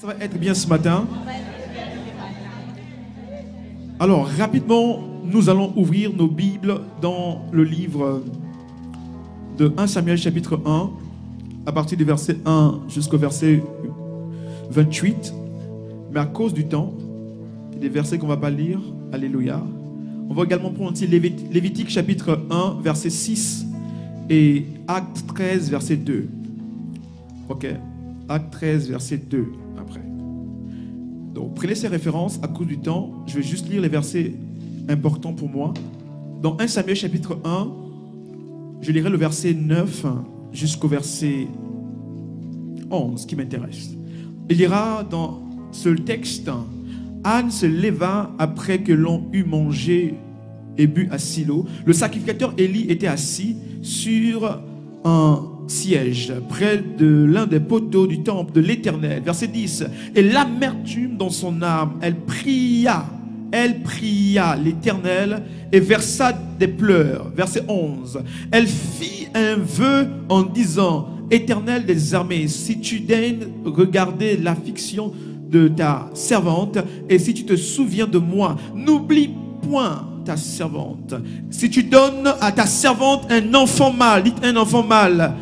Ça va être bien ce matin. Alors, rapidement, nous allons ouvrir nos Bibles dans le livre de 1 Samuel chapitre 1, à partir du verset 1 jusqu'au verset 28. Mais à cause du temps, et des versets qu'on ne va pas lire, alléluia, on va également prendre aussi Lévitique chapitre 1, verset 6 et Acte 13, verset 2. Ok, Acte 13, verset 2 après. Donc, prenez ces références à cause du temps. Je vais juste lire les versets importants pour moi. Dans 1 Samuel chapitre 1, je lirai le verset 9 jusqu'au verset 11 qui m'intéresse. Il ira dans ce texte: Anne se leva après que l'on eut mangé et bu à Silo. Le sacrificateur Élie était assis sur un siège près de l'un des poteaux du temple de l'Éternel. Verset 10. Et l'amertume dans son âme, elle pria l'Éternel et versa des pleurs. Verset 11. Elle fit un vœu en disant: Éternel des armées, si tu daignes regarder l'affliction de ta servante, et si tu te souviens de moi, n'oublie point ta servante. Si tu donnes à ta servante un enfant mâle, dites un enfant mâle,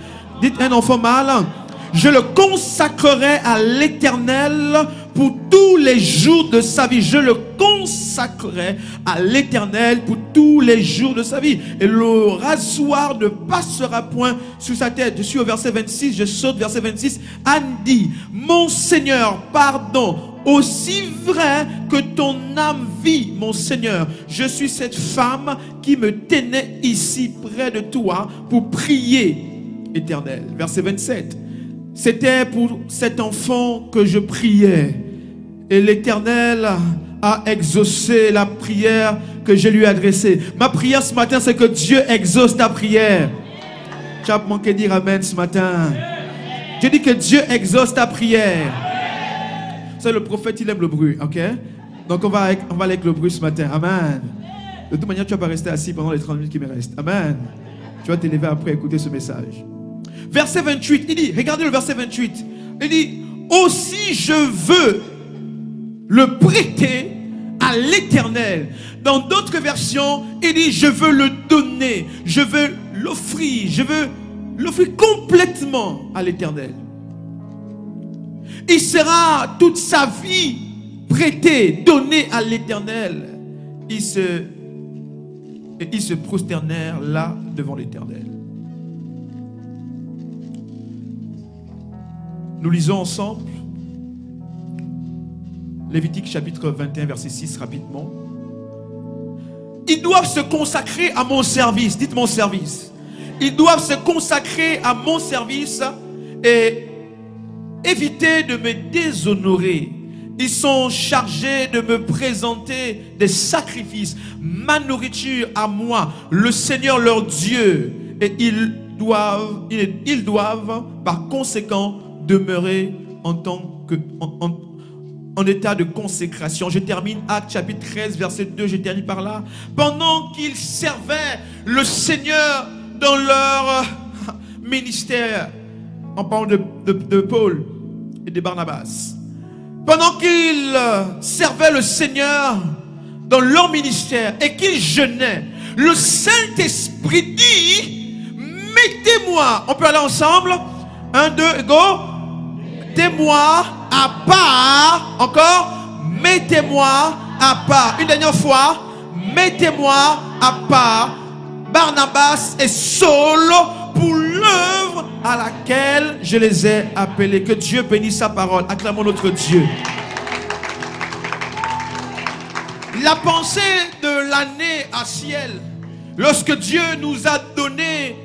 dites un enfant mâle, je le consacrerai à l'Éternel pour tous les jours de sa vie. Je le consacrerai à l'Éternel pour tous les jours de sa vie. Et le rasoir ne passera point sur sa tête. Je suis au verset 26, je saute verset 26. Anne dit: mon Seigneur, pardon, aussi vrai que ton âme vit, mon Seigneur, je suis cette femme qui me tenait ici près de toi pour prier, Éternel. Verset 27. C'était pour cet enfant que je priais, et l'Éternel a exaucé la prière que je lui ai adressée. Ma prière ce matin, c'est que Dieu exauce ta prière. Tu as manqué de dire amen ce matin. Je dis que Dieu exauce ta prière. C'est le prophète, il aime le bruit, ok? Donc on va aller avec le bruit ce matin. Amen. De toute manière, tu ne vas pas rester assis pendant les 30 minutes qui me restent. Amen. Tu vas t'élever après écouter ce message. Verset 28, il dit, regardez le verset 28. Il dit: aussi je veux le prêter à l'Éternel. Dans d'autres versions, il dit: je veux le donner, je veux l'offrir, je veux l'offrir complètement à l'Éternel. Il sera toute sa vie prêté, donné à l'Éternel. Ils se prosternèrent là devant l'Éternel. Nous lisons ensemble Lévitique chapitre 21 verset 6 rapidement. Ils doivent se consacrer à mon service. Dites mon service. Ils doivent se consacrer à mon service et éviter de me déshonorer. Ils sont chargés de me présenter des sacrifices, ma nourriture à moi, le Seigneur leur Dieu. Et ils doivent par conséquent demeurer en état de consécration. Je termine Acte chapitre 13 verset 2, je termine par là. Pendant qu'ils servaient le Seigneur dans leur ministère, en parlant de Paul et de Barnabas, pendant qu'ils servaient le Seigneur dans leur ministère et qu'ils jeûnaient, le Saint-Esprit dit: mettez-moi, on peut aller ensemble, 1, 2, go, mettez-moi à part, encore, mettez-moi à part, une dernière fois, mettez-moi à part Barnabas et Saul pour l'œuvre à laquelle je les ai appelés. Que Dieu bénisse sa parole. Acclamons notre Dieu. La pensée de l'année à ciel, lorsque Dieu nous a donné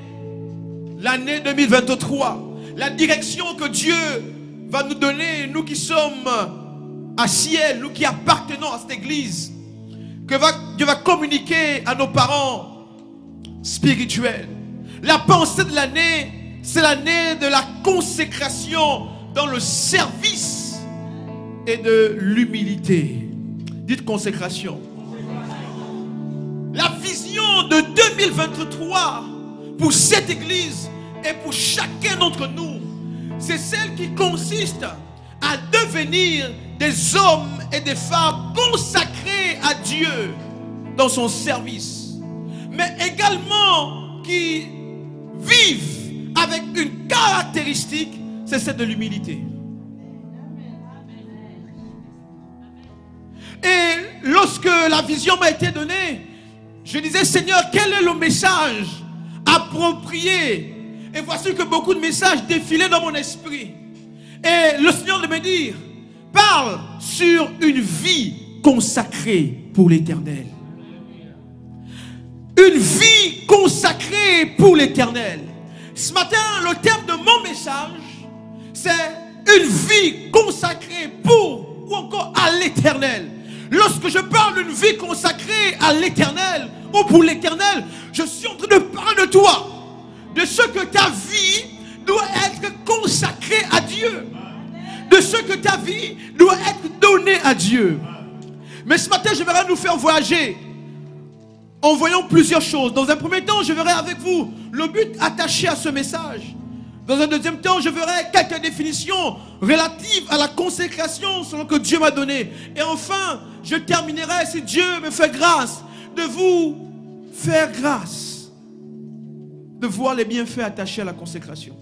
l'année 2023, la direction que Dieu va nous donner, nous qui sommes à ciel, nous qui appartenons à cette église, que Dieu va communiquer à nos parents spirituels. La pensée de l'année, c'est l'année de la consécration dans le service et de l'humilité. Dites consécration. La vision de 2023 pour cette église et pour chacun d'entre nous, c'est celle qui consiste à devenir des hommes et des femmes consacrés à Dieu dans son service, mais également qui vivent avec une caractéristique, c'est celle de l'humilité. Et lorsque la vision m'a été donnée, je disais, Seigneur, quel est le message approprié? Et voici que beaucoup de messages défilaient dans mon esprit. Et le Seigneur de me dire, parle sur une vie consacrée pour l'Éternel. Une vie consacrée pour l'Éternel. Ce matin, le thème de mon message, c'est une vie consacrée pour ou encore à l'Éternel. Lorsque je parle d'une vie consacrée à l'Éternel ou pour l'Éternel, je suis en train de parler de toi, de ce que ta vie doit être consacrée à Dieu, de ce que ta vie doit être donnée à Dieu. Mais ce matin, je vais nous faire voyager en voyant plusieurs choses. Dans un premier temps, je verrai avec vous le but attaché à ce message. Dans un deuxième temps, je verrai quelques définitions relatives à la consécration selon que Dieu m'a donné. Et enfin, je terminerai, si Dieu me fait grâce, de vous faire grâce de voir les bienfaits attachés à la consécration.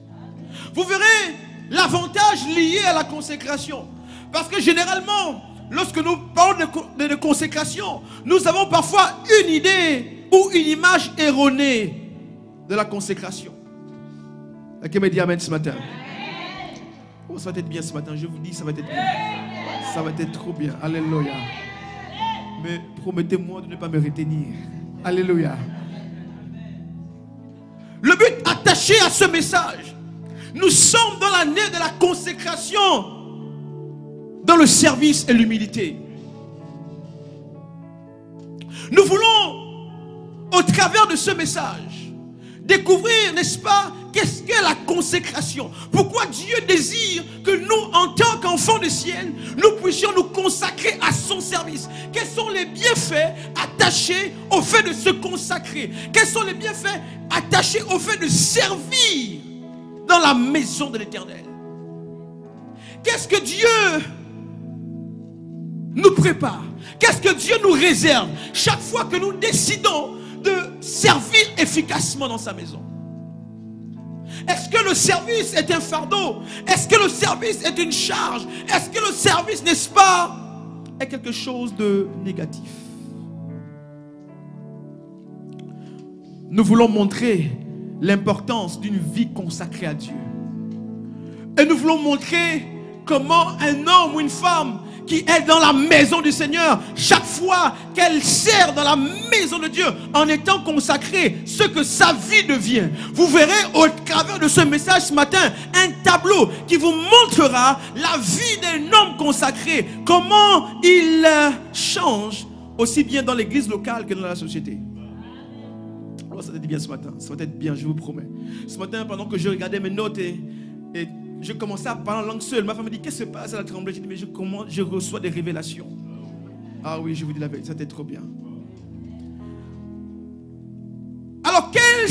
Vous verrez l'avantage lié à la consécration. Parce que généralement, lorsque nous parlons de consécration, nous avons parfois une idée ou une image erronée de la consécration. Qui me dit amen ce matin? Oh, ça va être bien ce matin, je vous dis, ça va être bien. Ça va être trop bien. Alléluia. Mais promettez-moi de ne pas me retenir. Alléluia. Le but attaché à ce message, nous sommes dans l'année de la consécration, dans le service et l'humilité. Nous voulons, au travers de ce message, découvrir, n'est-ce pas, qu'est-ce qu'est la consécration? Pourquoi Dieu désire que nous, en tant qu'enfants du ciel, nous puissions nous consacrer à son service? Quels sont les bienfaits attachés au fait de se consacrer? Quels sont les bienfaits attachés au fait de servir dans la maison de l'Éternel? Qu'est-ce que Dieu nous prépare? Qu'est-ce que Dieu nous réserve chaque fois que nous décidons de servir efficacement dans sa maison? Est-ce que le service est un fardeau? Est-ce que le service est une charge? Est-ce que le service, n'est-ce pas, est quelque chose de négatif? Nous voulons montrer l'importance d'une vie consacrée à Dieu. Et nous voulons montrer comment un homme ou une femme qui est dans la maison du Seigneur, chaque fois qu'elle sert dans la maison de Dieu en étant consacrée, ce que sa vie devient. Vous verrez au travers de ce message ce matin un tableau qui vous montrera la vie d'un homme consacré, comment il change aussi bien dans l'église locale que dans la société. Alors ça va être bien ce matin, ça va être bien, je vous promets. Ce matin, pendant que je regardais mes notes et je commençais à parler en langue seule. Ma femme me dit, qu'est-ce qui se passe à la tremblée? Je dis, mais je reçois des révélations. Ah oui, je vous dis la vérité, ça c'était trop bien. Alors, quelle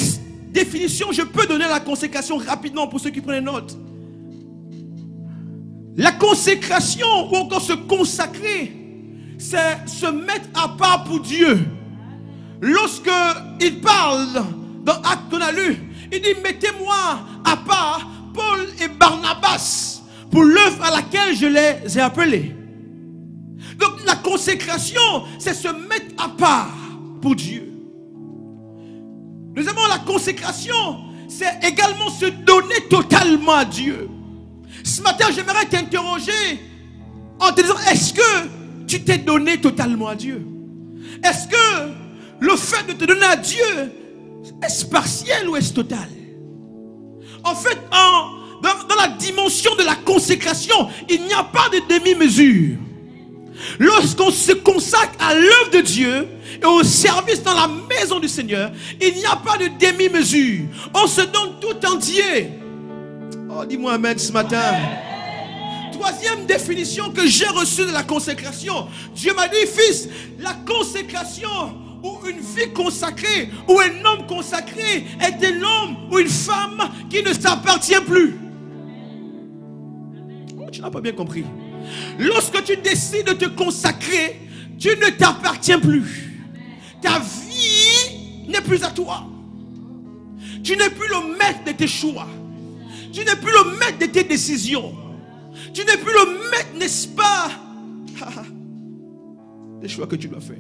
définition je peux donner à la consécration rapidement pour ceux qui prennent note? La consécration ou encore se consacrer, c'est se mettre à part pour Dieu. Lorsque il parle dans Actes qu'on a lu, il dit, mettez-moi à part Paul et Barnabas pour l'œuvre à laquelle je les ai appelés. Donc la consécration, c'est se mettre à part pour Dieu. Deuxièmement, la consécration, c'est également se donner totalement à Dieu. Ce matin, j'aimerais t'interroger en te disant, est-ce que tu t'es donné totalement à Dieu? Est-ce que le fait de te donner à Dieu, est-ce partiel ou est-ce total? En fait, dans la dimension de la consécration, il n'y a pas de demi-mesure. Lorsqu'on se consacre à l'œuvre de Dieu et au service dans la maison du Seigneur, il n'y a pas de demi-mesure. On se donne tout entier. Oh, dis-moi amen ce matin. Troisième définition que j'ai reçue de la consécration. Dieu m'a dit, fils, la consécration ou une vie consacrée, ou un homme consacré est un homme ou une femme qui ne s'appartient plus. Oh, tu n'as pas bien compris. Lorsque tu décides de te consacrer, tu ne t'appartiens plus. Ta vie n'est plus à toi. Tu n'es plus le maître de tes choix. Tu n'es plus le maître de tes décisions. Tu n'es plus le maître, n'est-ce pas, des choix que tu dois faire.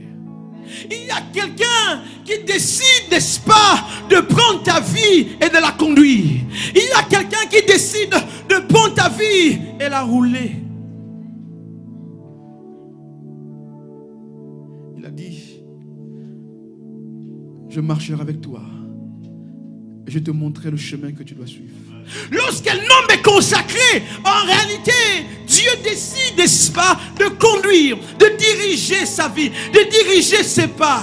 Il y a quelqu'un qui décide, n'est-ce pas, de prendre ta vie et de la conduire. Il y a quelqu'un qui décide de prendre ta vie et la rouler. Il a dit, je marcherai avec toi et je te montrerai le chemin que tu dois suivre. Lorsqu'un homme est consacré, en réalité, Dieu décide, n'est-ce pas, de conduire, de diriger sa vie, de diriger ses pas.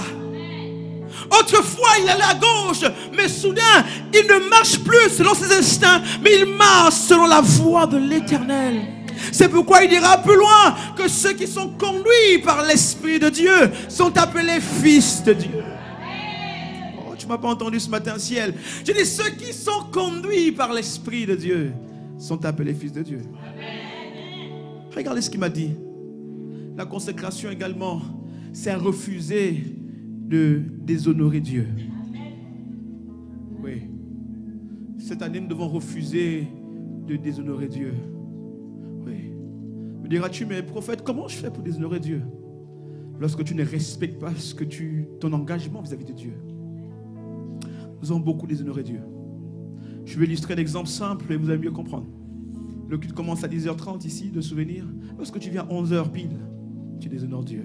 Autrefois, il allait à gauche, mais soudain, il ne marche plus selon ses instincts, mais il marche selon la voie de l'Éternel. C'est pourquoi il dira plus loin que ceux qui sont conduits par l'Esprit de Dieu sont appelés fils de Dieu. Tu ne m'as pas entendu ce matin, ciel. Je dis, ceux qui sont conduits par l'Esprit de Dieu sont appelés fils de Dieu. Regardez ce qu'il m'a dit. La consécration également, c'est refuser de déshonorer Dieu. Oui. Cette année, nous devons refuser de déshonorer Dieu. Oui. Me diras-tu, mais prophète, comment je fais pour déshonorer Dieu? Lorsque tu ne respectes pas ton engagement vis-à-vis de Dieu. Nous avons beaucoup déshonoré Dieu. Je vais illustrer un exemple simple et vous allez mieux comprendre. Le culte commence à 10h30 ici, de souvenir. Lorsque tu viens à 11h pile, tu déshonores Dieu.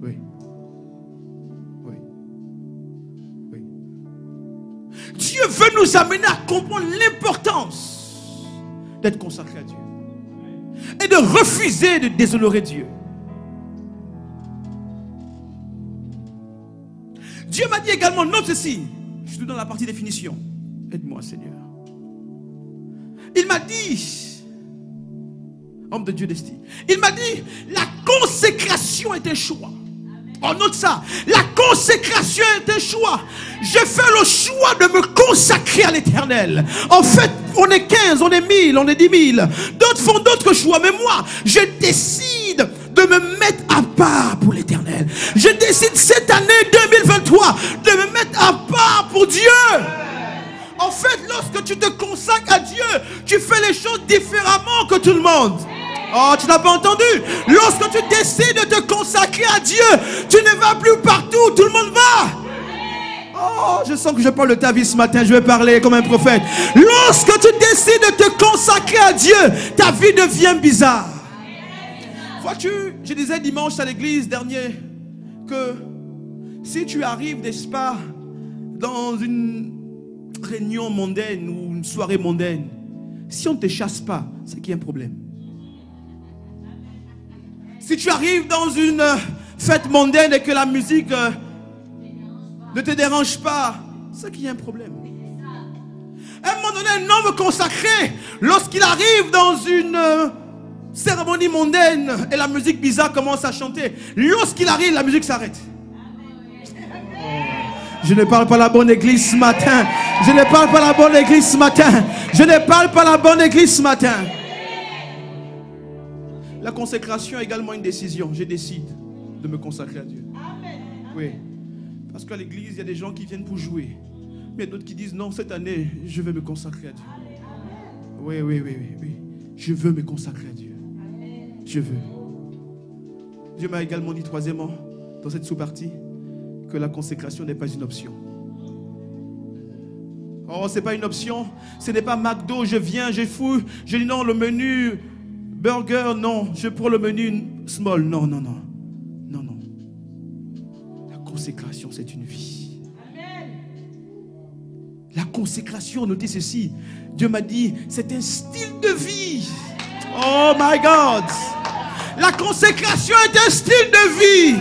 Oui. Oui. Oui. Dieu veut nous amener à comprendre l'importance d'être consacré à Dieu. Et de refuser de déshonorer Dieu. Dieu m'a dit également, note ceci. Je suis dans la partie définition. Aide-moi, Seigneur. Il m'a dit, homme de Dieu d'estime, il m'a dit, la consécration est un choix. Oh, note ça. La consécration est un choix. Je fais le choix de me consacrer à l'Éternel. En fait, on est 15, on est 1000, on est 10 000. D'autres font d'autres choix. Mais moi, je décide de me mettre à part pour l'Éternel. Je décide cette année 2023 de me mettre à part pour Dieu. En fait, lorsque tu te consacres à Dieu, tu fais les choses différemment que tout le monde. Oh, tu n'as pas entendu? Lorsque tu décides de te consacrer à Dieu, tu ne vas plus partout où tout le monde va. Oh, je sens que je parle de ta vie ce matin. Je vais parler comme un prophète. Lorsque tu décides de te consacrer à Dieu, ta vie devient bizarre. Vois-tu, je disais dimanche à l'église dernier que si tu arrives, n'est-ce pas, dans une réunion mondaine ou une soirée mondaine, si on ne te chasse pas, c'est qu'il y a un problème. Si tu arrives dans une fête mondaine et que la musique ne te dérange pas, c'est qu'il y a un problème. À un moment donné, un homme consacré, lorsqu'il arrive dans une cérémonie mondaine et la musique bizarre commence à chanter, lorsqu'il arrive, la musique s'arrête. Je ne parle pas la bonne église ce matin. Je ne parle pas la bonne église ce matin. Je ne parle pas la bonne église ce matin. La consécration est également une décision. Je décide de me consacrer à Dieu. Oui. Parce qu'à l'église, il y a des gens qui viennent pour jouer. Mais il y a d'autres qui disent non, cette année, je veux me consacrer à Dieu. Oui. Je veux me consacrer à Dieu. Je veux. Dieu m'a également dit, troisièmement, dans cette sous-partie, que la consécration n'est pas une option. Oh, ce n'est pas une option. Ce n'est pas McDo, je viens, je fouille. Je dis non, le menu burger, non. Je prends le menu small. Non. La consécration, c'est une vie. La consécration, notez ceci. Dieu m'a dit, c'est un style de vie. Oh my God. La consécration est un style de vie.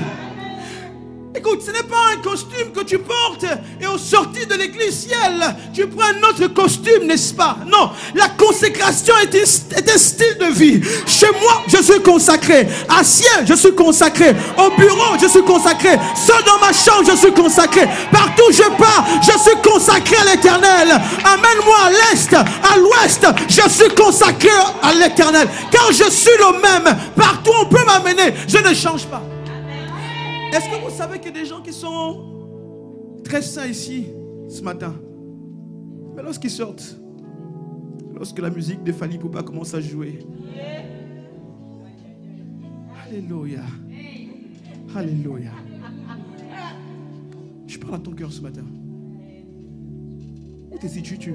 Écoute, ce n'est pas un costume que tu portes et au sortir de l'église ciel, tu prends un autre costume, n'est-ce pas? Non, la consécration est un style de vie. Chez moi, je suis consacré. À Ciel, je suis consacré. Au bureau, je suis consacré. Seul dans ma chambre, je suis consacré. Partout où je pars, je suis consacré à l'Éternel. Amène-moi à l'est, à l'ouest, je suis consacré à l'Éternel. Car je suis le même. Partout où on peut m'amener, je ne change pas. Est-ce que vous savez qu'il y a des gens qui sont très saints ici ce matin, mais lorsqu'ils sortent, lorsque la musique de Fally Ipupa commence à jouer, alléluia, alléluia, je parle à ton cœur ce matin. Où te situes-tu?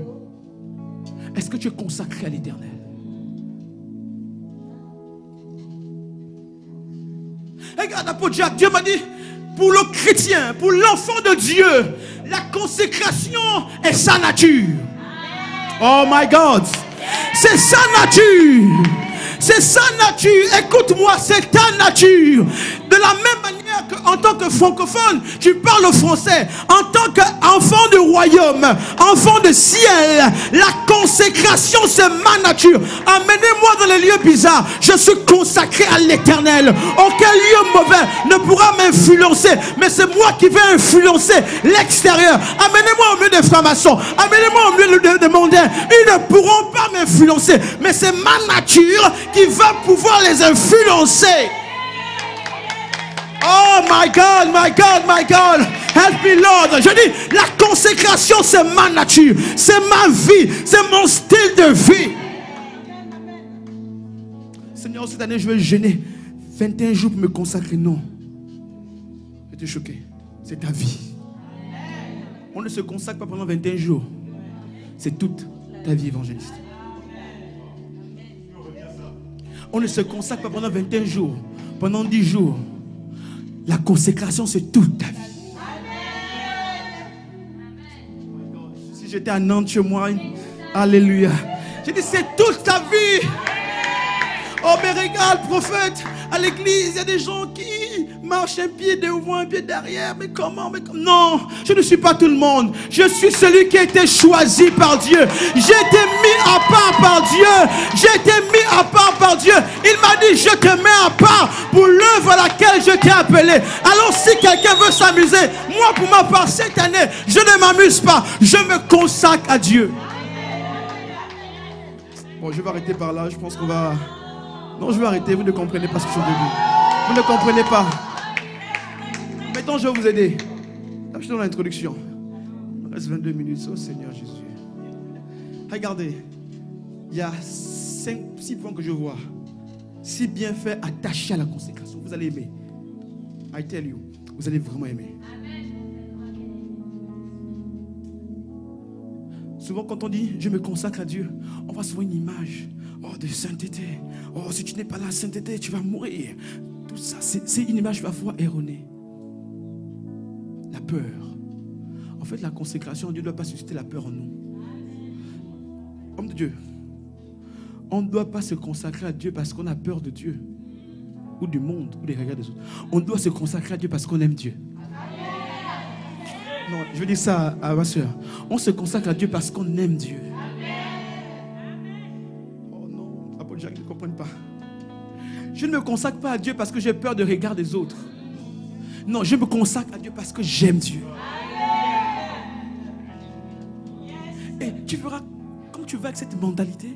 Est-ce que tu es consacré à l'Éternel? Regarde, apôtre Jacques, Dieu m'a dit, pour le chrétien, pour l'enfant de Dieu, la consécration est sa nature. Oh my God, c'est sa nature. C'est sa nature. Écoute-moi, c'est ta nature. De la même manière qu'en tant que francophone, tu parles français. En tant qu'enfant du royaume, enfant de ciel, la consécration, c'est ma nature. Amenez-moi dans les lieux bizarres. Je suis consacré à l'Éternel. Aucun lieu mauvais ne pourra m'influencer. Mais c'est moi qui vais influencer l'extérieur. Amenez-moi au milieu des francs-maçons. Amenez-moi au milieu des mondains. Ils ne pourront pas m'influencer. Mais c'est ma nature qui va pouvoir les influencer. Oh my God, my God, my God. Help me, Lord. Je dis, la consécration, c'est ma nature. C'est ma vie. C'est mon style de vie. Seigneur, cette année, je vais jeûner 21 jours pour me consacrer. Non. J'étais choqué. C'est ta vie. On ne se consacre pas pendant 21 jours. C'est toute ta vie, évangéliste. On ne se consacre pas pendant 21 jours. Pendant 10 jours. La consécration, c'est toute ta vie. Si j'étais à Nantes chez moi, alléluia. J'ai dit, c'est toute ta vie. Oh, mais regarde, prophète, à l'église, il y a des gens qui marchent un pied devant, un pied derrière. Mais comment? Non, je ne suis pas tout le monde. Je suis celui qui a été choisi par Dieu. J'ai été mis à part par Dieu. J'ai été mis à part par Dieu. Il m'a dit, je te mets à part pour l'œuvre à laquelle je t'ai appelé. Alors si quelqu'un veut s'amuser, moi pour ma part, cette année, je ne m'amuse pas. Je me consacre à Dieu. Bon, je vais arrêter par là. Je pense qu'on va... Non, je vais arrêter. Vous ne comprenez pas ce que je veux dire. Vous ne comprenez pas. Maintenant, je vais vous aider. Je donne l'introduction. Il reste 22 minutes. Oh Seigneur Jésus. Regardez. Il y a 6 points que je vois. 6 bienfaits attachés à la consécration. Vous allez aimer. I tell you. Vous allez vraiment aimer. Souvent, quand on dit je me consacre à Dieu, on voit souvent une image de sainteté. Oh, si tu n'es pas là, sainteté, tu vas mourir. Tout ça, c'est une image parfois erronée. La peur. En fait, la consécration, Dieu ne doit pas susciter la peur en nous. Homme de Dieu, on ne doit pas se consacrer à Dieu parce qu'on a peur de Dieu, ou du monde, ou des regards des autres. On doit se consacrer à Dieu parce qu'on aime Dieu. Non, je veux dire ça à ma soeur. On se consacre à Dieu parce qu'on aime Dieu. Oh non, apôtre Jacques, ils ne comprennent pas. Je ne me consacre pas à Dieu parce que j'ai peur des regards des autres. Non, je me consacre à Dieu parce que j'aime Dieu. Et tu verras, quand tu vas avec cette mentalité,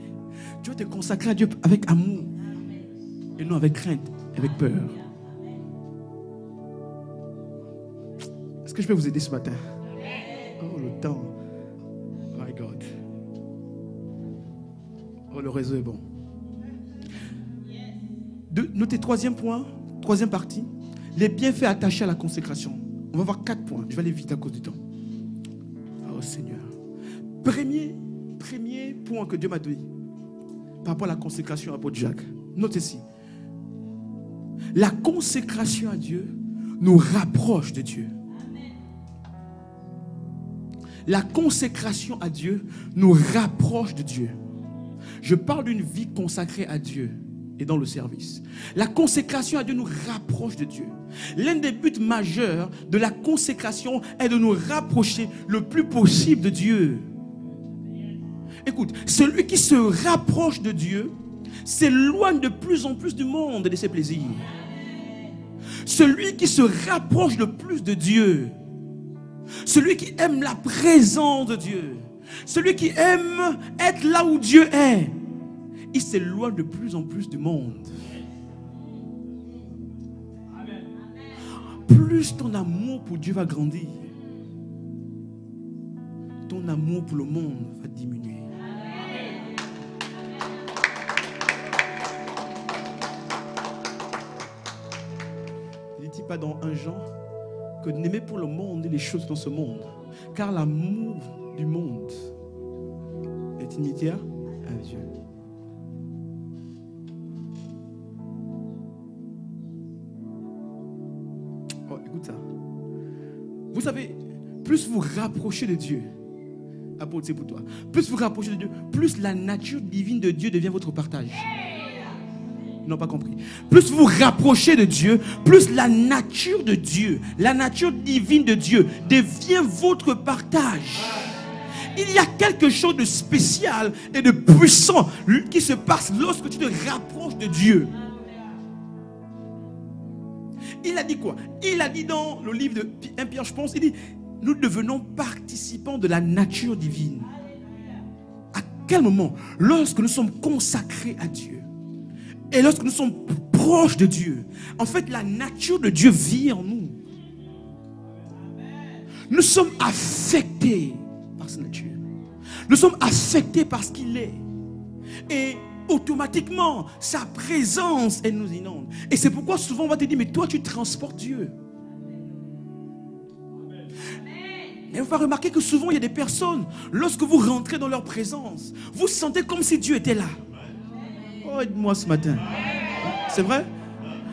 tu vas te consacrer à Dieu avec amour. Et non avec crainte, avec peur. Est-ce que je peux vous aider ce matin? Oh, le temps. My God. Oh, le réseau est bon. Notez 3e point, 3e partie. Les bienfaits attachés à la consécration. On va voir 4 points. Je vais aller vite à cause du temps. Oh Seigneur. Premier point que Dieu m'a donné par rapport à la consécration à apôtre Jacques. Notez ici. La consécration à Dieu nous rapproche de Dieu. La consécration à Dieu nous rapproche de Dieu. Je parle d'une vie consacrée à Dieu. et dans le service. La consécration à Dieu nous rapproche de Dieu. L'un des buts majeurs de la consécration est de nous rapprocher le plus possible de Dieu. Écoute, celui qui se rapproche de Dieu s'éloigne de plus en plus du monde et de ses plaisirs. Celui qui se rapproche le plus de Dieu, celui qui aime la présence de Dieu, celui qui aime être là où Dieu est, il s'éloigne de plus en plus du monde. Plus ton amour pour Dieu va grandir, ton amour pour le monde va diminuer. Il ne dit pas dans 1 Jean que n'aimez pour le monde et les choses dans ce monde, car l'amour du monde est inimitié à Dieu. Oh, écoute ça. Vous savez, plus vous rapprochez de Dieu, apôtre, c'est pour toi. Plus vous rapprochez de Dieu, plus la nature divine de Dieu devient votre partage. Ils n'ont pas compris. Plus vous rapprochez de Dieu, plus la nature de Dieu, la nature divine de Dieu devient votre partage. Il y a quelque chose de spécial et de puissant qui se passe lorsque tu te rapproches de Dieu. Il a dit quoi? Il a dit dans le livre de 1 Pierre, je pense, il dit, nous devenons participants de la nature divine. À quel moment? Lorsque nous sommes consacrés à Dieu. Et lorsque nous sommes proches de Dieu, en fait, la nature de Dieu vit en nous. Nous sommes affectés par sa nature. Nous sommes affectés par ce qu'il est. Et automatiquement, sa présence, elle nous inonde. Et c'est pourquoi souvent on va te dire, mais toi, tu transportes Dieu. Et on va remarquer que souvent, il y a des personnes, lorsque vous rentrez dans leur présence, vous sentez comme si Dieu était là. Oh, aide-moi ce matin. C'est vrai?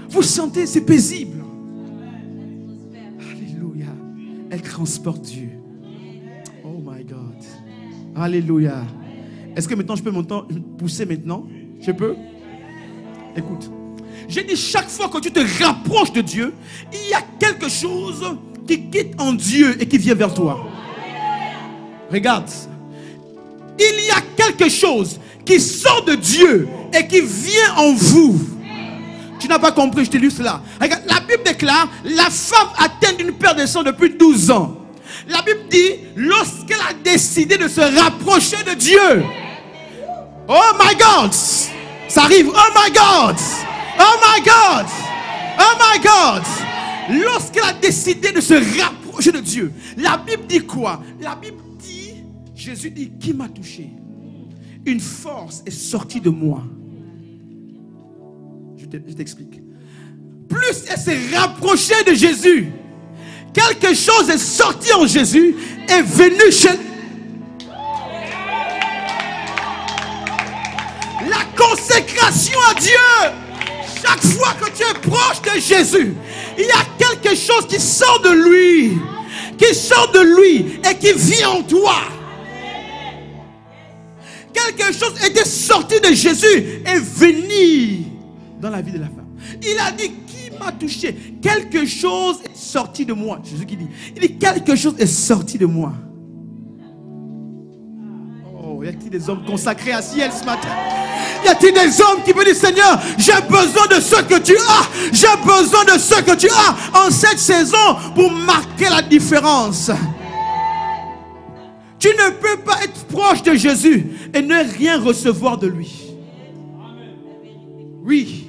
Vous sentez, c'est paisible. Alléluia. Elle transporte Dieu. Oh my God. Alléluia. Est-ce que maintenant je peux pousser maintenant? Je peux? Écoute. J'ai dit chaque fois que tu te rapproches de Dieu, il y a quelque chose qui quitte en Dieu et qui vient vers toi. Regarde. Il y a quelque chose qui sort de Dieu et qui vient en vous. Tu n'as pas compris, je t'illustre là. Regarde, la Bible déclare, la femme atteinte d'une perte de sang depuis 12 ans. La Bible dit, lorsqu'elle a décidé de se rapprocher de Dieu. Oh my God! Ça arrive, oh my God! Oh my God! Oh my God! Lorsqu'elle a décidé de se rapprocher de Dieu, la Bible dit quoi? La Bible dit, Jésus dit, qui m'a touché? Une force est sortie de moi. Je t'explique. Plus elle s'est rapprochée de Jésus, quelque chose est sorti en Jésus et venu chez la consécration à Dieu. Chaque fois que tu es proche de Jésus, il y a quelque chose qui sort de lui, et qui vient en toi. Quelque chose était sorti de Jésus et venu dans la vie de la femme. Il a dit, qui m'a touché? Quelque chose est sorti de moi. Jésus qui dit, il dit, quelque chose est sorti de moi. Oh, y a-t-il des hommes consacrés à ciel ce matin? Y a-t-il des hommes qui peuvent dire, Seigneur, j'ai besoin de ce que tu as. J'ai besoin de ce que tu as en cette saison pour marquer la différence. Tu ne peux pas être proche de Jésus et ne rien recevoir de lui. Oui.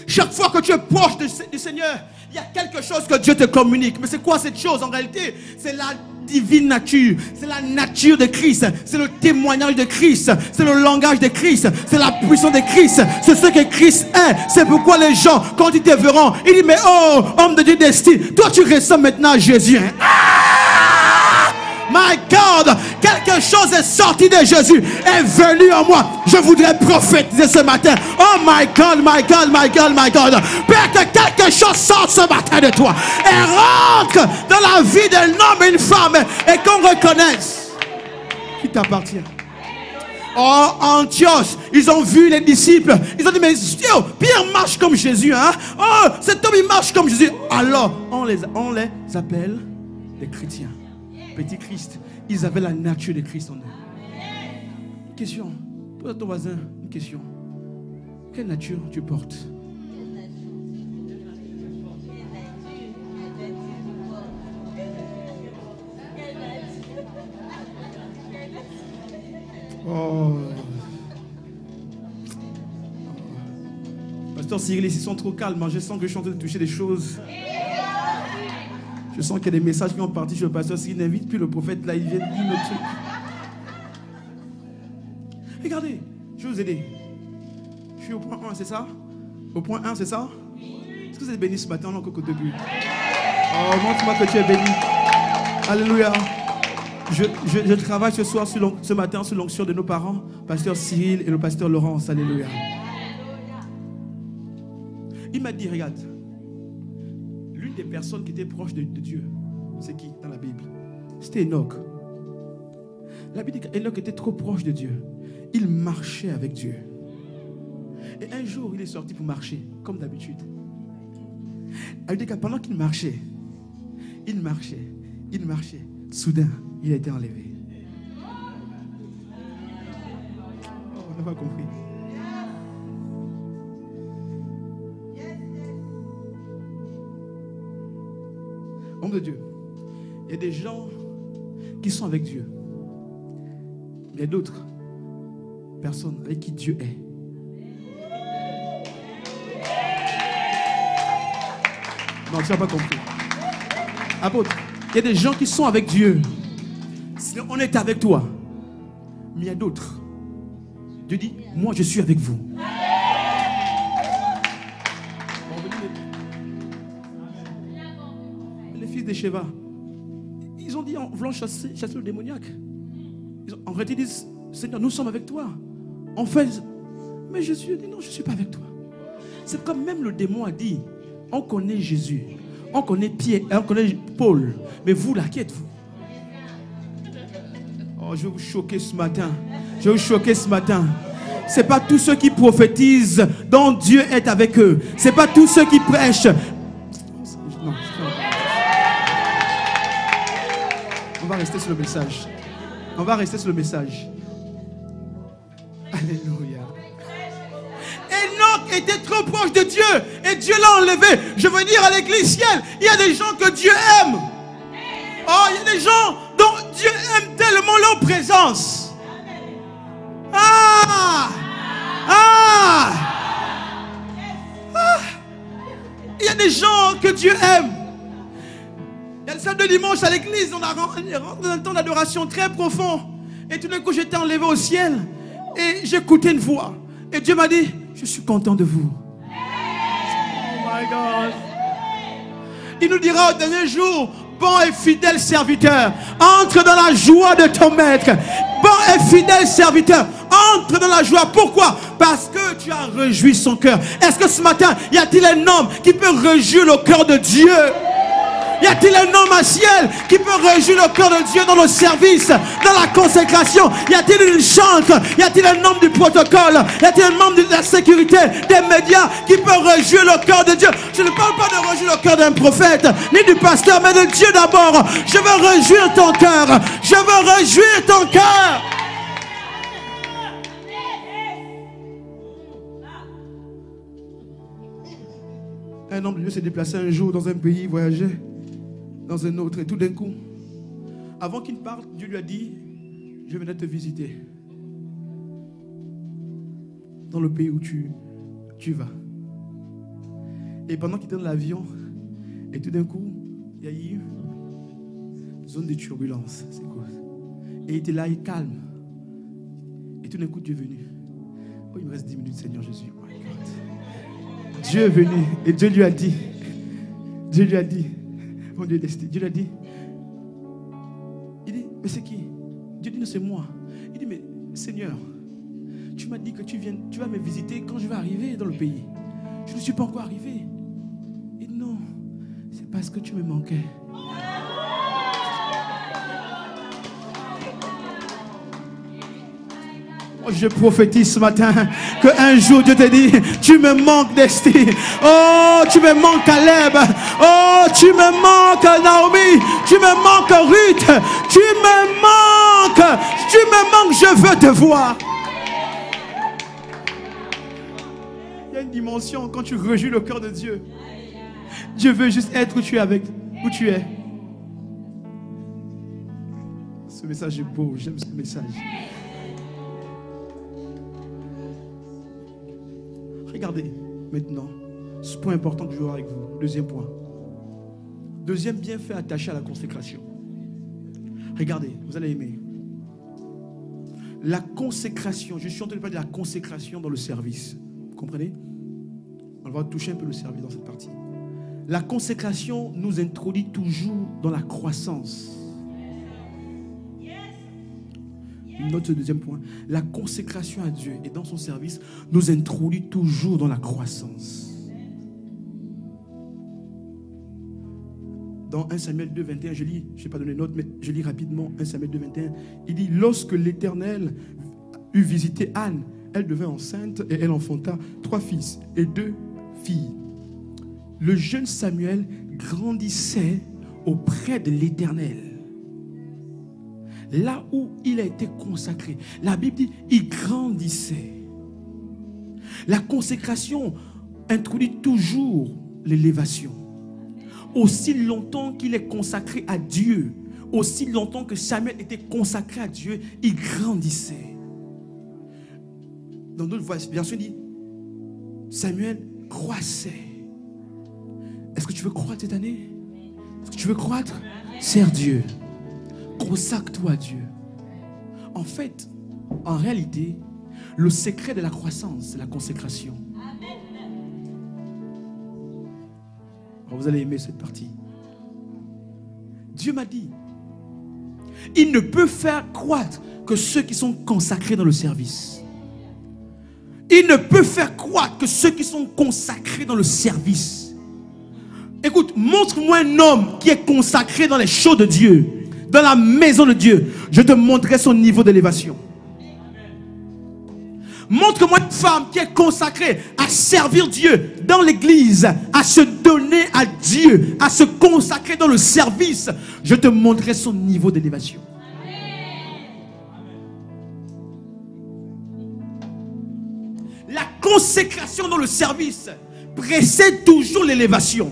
Chaque fois que tu es proche du Seigneur, il y a quelque chose que Dieu te communique. Mais c'est quoi cette chose en réalité? C'est la divine nature. C'est la nature de Christ. C'est le témoignage de Christ. C'est le langage de Christ. C'est la puissance de Christ. C'est ce que Christ est. C'est pourquoi les gens, quand ils te verront, ils disent, mais oh, homme de Dieu d'estime, toi tu ressembles maintenant à Jésus. Hein? My God, quelque chose est sorti de Jésus, est venu en moi. Je voudrais prophétiser ce matin. Oh my God, my God, my God, my God. Père, que quelque chose sorte ce matin de toi et rentre dans la vie d'un homme et une femme et qu'on reconnaisse qui t'appartient. Oh, Antioche, ils ont vu les disciples. Ils ont dit, mais Pierre marche comme Jésus. Hein? Oh, cet homme, il marche comme Jésus. Alors, on les appelle des chrétiens. Petit Christ. Ils avaient la nature de Christ en eux. Une question. Pose à ton voisin une question. Quelle nature tu portes? Oh. Pasteur Cyril, ils sont trop calmes. Je sens que je suis en train de toucher des choses. Je sens qu'il y a des messages qui ont parti sur le pasteur Cyril. N'invite plus le prophète là, il vient de dire le truc. Regardez, je vais vous aider. Je suis au point 1, c'est ça? Au point 1, c'est ça? Est-ce que vous êtes béni ce matin encore qu'au début? Oh, montre-moi que tu es béni. Alléluia. Je travaille ce matin sur l'onction de nos parents, pasteur Cyril et le pasteur Laurence. Alléluia. Il m'a dit, regarde, l'une des personnes qui était proche de Dieu, c'est qui dans la Bible? C'était Enoch. La Bible dit qu'Enoch était trop proche de Dieu. Il marchait avec Dieu. Et un jour, il est sorti pour marcher, comme d'habitude. Elle dit que pendant qu'il marchait, soudain, il a été enlevé. Oh, on n'a pas compris. Homme de Dieu, il y a des gens qui sont avec Dieu. Il y a d'autres personnes avec qui Dieu est. Non, tu n'as pas compris. Apôtre, il y a des gens qui sont avec Dieu. Sinon, on est avec toi. Mais il y a d'autres. Dieu dit, moi je suis avec vous. Les fils de Sheva, ils ont dit, en voulant chasser le démoniaque. En réalité, ils disent, Seigneur, nous sommes avec toi. En fait, mais Jésus dit, non, je ne suis pas avec toi. C'est comme même le démon a dit, on connaît Jésus, on connaît Pierre, on connaît Paul. Mais vous là, qui êtes-vous? Oh, je vais vous choquer ce matin. Je vais vous choquer ce matin. Ce n'est pas tous ceux qui prophétisent dont Dieu est avec eux. Ce n'est pas tous ceux qui prêchent. Non. On va rester sur le message. On va rester sur le message. Alléluia. Enoch était trop proche de Dieu et Dieu l'a enlevé. Je veux dire à l'église ciel, il y a des gens que Dieu aime. Oh, il y a des gens dont Dieu aime tellement leur présence. Il y a des gens que Dieu aime. Il y a le samedi dimanche à l'église, on a rentré dans un temps d'adoration très profond. Et tout d'un coup, j'étais enlevé au ciel et j'écoutais une voix. Et Dieu m'a dit, je suis content de vous. Oh my God. Il nous dira au dernier jour, bon et fidèle serviteur, entre dans la joie de ton maître. Bon et fidèle serviteur, entre dans la joie. Pourquoi? Parce que tu as réjoui son cœur. Est-ce que ce matin, y a-t-il un homme qui peut réjouir le cœur de Dieu? Y a-t-il un homme à ciel qui peut réjouir le cœur de Dieu dans le service, dans la consécration? Y a-t-il une chantre? Y a-t-il un homme du protocole? Y a-t-il un membre de la sécurité, des médias qui peut réjouir le cœur de Dieu? Je ne parle pas de réjouir le cœur d'un prophète, ni du pasteur, mais de Dieu d'abord. Je veux réjouir ton cœur. Je veux réjouir ton cœur. Un homme de Dieu s'est déplacé un jour dans un pays, voyageait dans un autre, et tout d'un coup, avant qu'il ne parte, Dieu lui a dit, je viens te visiter dans le pays où tu vas. Et pendant qu'il était dans l'avion, et tout d'un coup, il y a eu une zone de turbulence. C'est quoi? Et il était là, il est calme. Et tout d'un coup, Dieu est venu. Oh, il me reste 10 minutes, Seigneur Jésus. Oh my God. Dieu est venu et Dieu lui a dit, mon Dieu est Dieu lui a dit, il dit, mais c'est qui? Dieu dit, non, c'est moi. Il dit, mais Seigneur, tu m'as dit que tu vas me visiter quand je vais arriver dans le pays. Je ne suis pas encore arrivé. Il dit, non, c'est parce que tu me manquais. Je prophétise ce matin qu'un jour Dieu te dit, tu me manques d'estime. Oh, tu me manques Caleb. Oh, tu me manques Naomi. Tu me manques Ruth. Tu me manques. Tu me manques, je veux te voir. Il y a une dimension quand tu rejouis le cœur de Dieu. Dieu veut juste être où tu es avec, où tu es. Ce message est beau, j'aime ce message. Regardez maintenant ce point important que je veux voir avec vous. Deuxième point. Deuxième bienfait attaché à la consécration. Regardez, vous allez aimer. La consécration, je suis en train de parler de la consécration dans le service. Vous comprenez? On va toucher un peu le service dans cette partie. La consécration nous introduit toujours dans la croissance. Notre deuxième point, la consécration à Dieu et dans son service nous introduit toujours dans la croissance. Dans 1 Samuel 2, 21, je lis, je n'ai pas donné note, mais je lis rapidement 1 Samuel 2, 21. Il dit, lorsque l'Éternel eut visité Anne, elle devint enceinte et elle enfanta 3 fils et 2 filles. Le jeune Samuel grandissait auprès de l'Éternel. Là où il a été consacré, la Bible dit, il grandissait. La consécration introduit toujours l'élévation. Aussi longtemps qu'il est consacré à Dieu, aussi longtemps que Samuel était consacré à Dieu, il grandissait. Dans d'autres versions, il dit, Samuel croissait. Est-ce que tu veux croître cette année? Est-ce que tu veux croître? Sers Dieu. Consacre-toi à Dieu. En fait, en réalité, le secret de la croissance, c'est la consécration. Alors vous allez aimer cette partie. Dieu m'a dit, il ne peut faire croître que ceux qui sont consacrés dans le service. Il ne peut faire croître que ceux qui sont consacrés dans le service. Écoute, montre-moi un homme qui est consacré dans les choses de Dieu, dans la maison de Dieu. Je te montrerai son niveau d'élévation. Montre-moi une femme qui est consacrée à servir Dieu dans l'église, à se donner à Dieu, à se consacrer dans le service. Je te montrerai son niveau d'élévation. La consécration dans le service précède toujours l'élévation.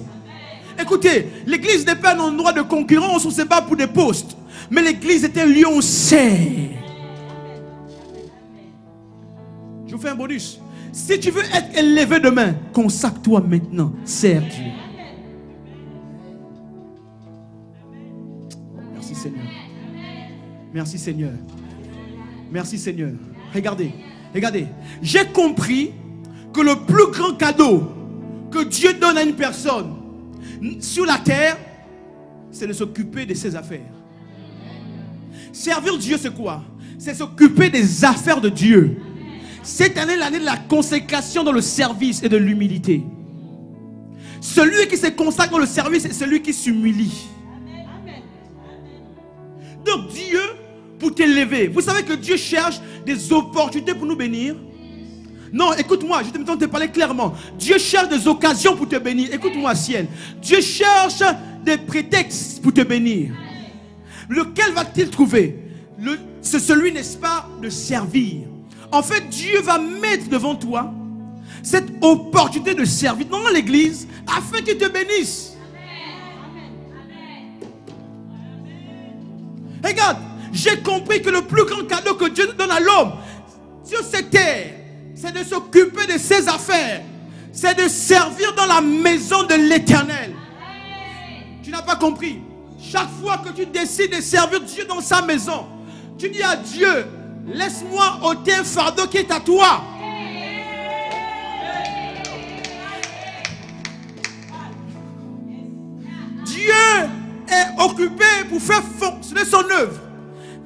Écoutez, l'église n'est pas un endroit de concurrence où on se bat pour des postes. Mais l'église est un lieu où on sert. Je vous fais un bonus. Si tu veux être élevé demain, consacre-toi maintenant. Sers Dieu. Merci Seigneur. Merci Seigneur. Merci Seigneur. Regardez, regardez. J'ai compris que le plus grand cadeau que Dieu donne à une personne sur la terre, c'est de s'occuper de ses affaires. Servir Dieu, c'est quoi? C'est s'occuper des affaires de Dieu. Cette année, l'année de la consécration dans le service et de l'humilité. Celui qui se consacre dans le service, c'est celui qui s'humilie. Donc Dieu, pour t'élever, vous savez que Dieu cherche des opportunités pour nous bénir. Non, écoute-moi, je te parler clairement. Dieu cherche des occasions pour te bénir. Écoute-moi, ciel. Dieu cherche des prétextes pour te bénir. Lequel va-t-il trouver? C'est celui, n'est-ce pas, de servir. En fait, Dieu va mettre devant toi cette opportunité de servir dans l'église afin qu'il te bénisse. Regarde, j'ai compris que le plus grand cadeau que Dieu donne à l'homme sur cette terre, c'est de s'occuper de ses affaires. C'est de servir dans la maison de l'Éternel. Tu n'as pas compris? Chaque fois que tu décides de servir Dieu dans sa maison, tu dis à Dieu, laisse-moi ôter un fardeau qui est à toi. Dieu est occupé pour faire fonctionner son œuvre.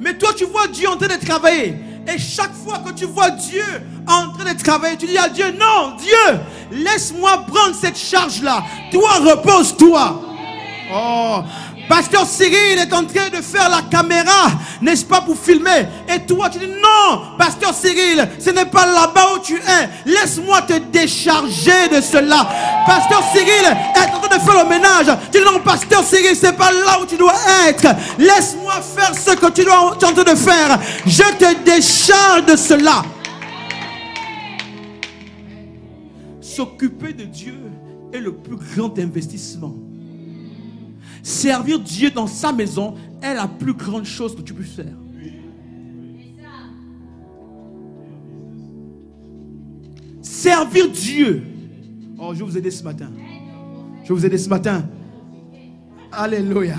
Mais toi, tu vois Dieu en train de travailler. Et chaque fois que tu vois Dieu en train de travailler, tu dis à Dieu, non, Dieu, laisse-moi prendre cette charge-là. Toi, repose-toi. Oh, Pasteur Cyril est en train de faire la caméra, n'est-ce pas, pour filmer. Et toi, tu dis non, Pasteur Cyril, ce n'est pas là-bas où tu es. Laisse-moi te décharger de cela. Pasteur Cyril est en train de faire le ménage. Tu dis non, Pasteur Cyril, ce n'est pas là où tu dois être. Laisse-moi faire ce que tu es en train de faire. Je te décharge de cela. S'occuper de Dieu est le plus grand investissement. Servir Dieu dans sa maison est la plus grande chose que tu peux faire. Servir Dieu. Oh, je vais vous aider ce matin. Je vais vous aider ce matin. Alléluia.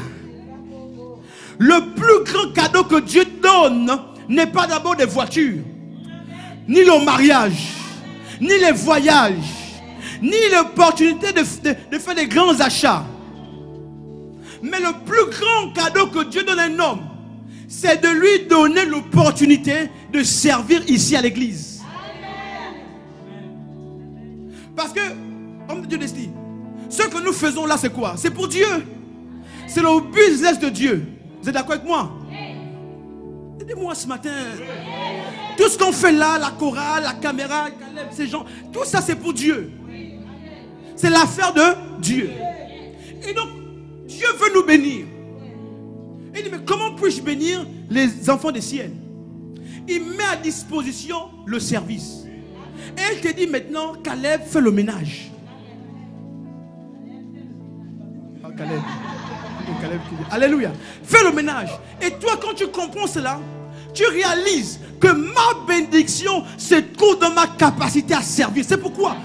Le plus grand cadeau que Dieu donne n'est pas d'abord des voitures, ni le mariage, ni les voyages, ni l'opportunité de faire des grands achats. Mais le plus grand cadeau que Dieu donne à un homme, c'est de lui donner l'opportunité de servir ici à l'église. Parce que, homme de Dieu d'estime, ce que nous faisons là, c'est quoi? C'est pour Dieu. C'est le business de Dieu. Vous êtes d'accord avec moi? Aidez-moi ce matin. Tout ce qu'on fait là, la chorale, la caméra, ces gens, tout ça c'est pour Dieu. C'est l'affaire de Dieu. Et donc, Dieu veut nous bénir. Il dit, mais comment puis-je bénir les enfants des ciels? Il met à disposition le service. Et il te dit maintenant, Caleb, fais le ménage. Ah, Caleb. Alléluia. Fais le ménage. Et toi, quand tu comprends cela, tu réalises que ma bénédiction se trouve dans ma capacité à servir. C'est pourquoi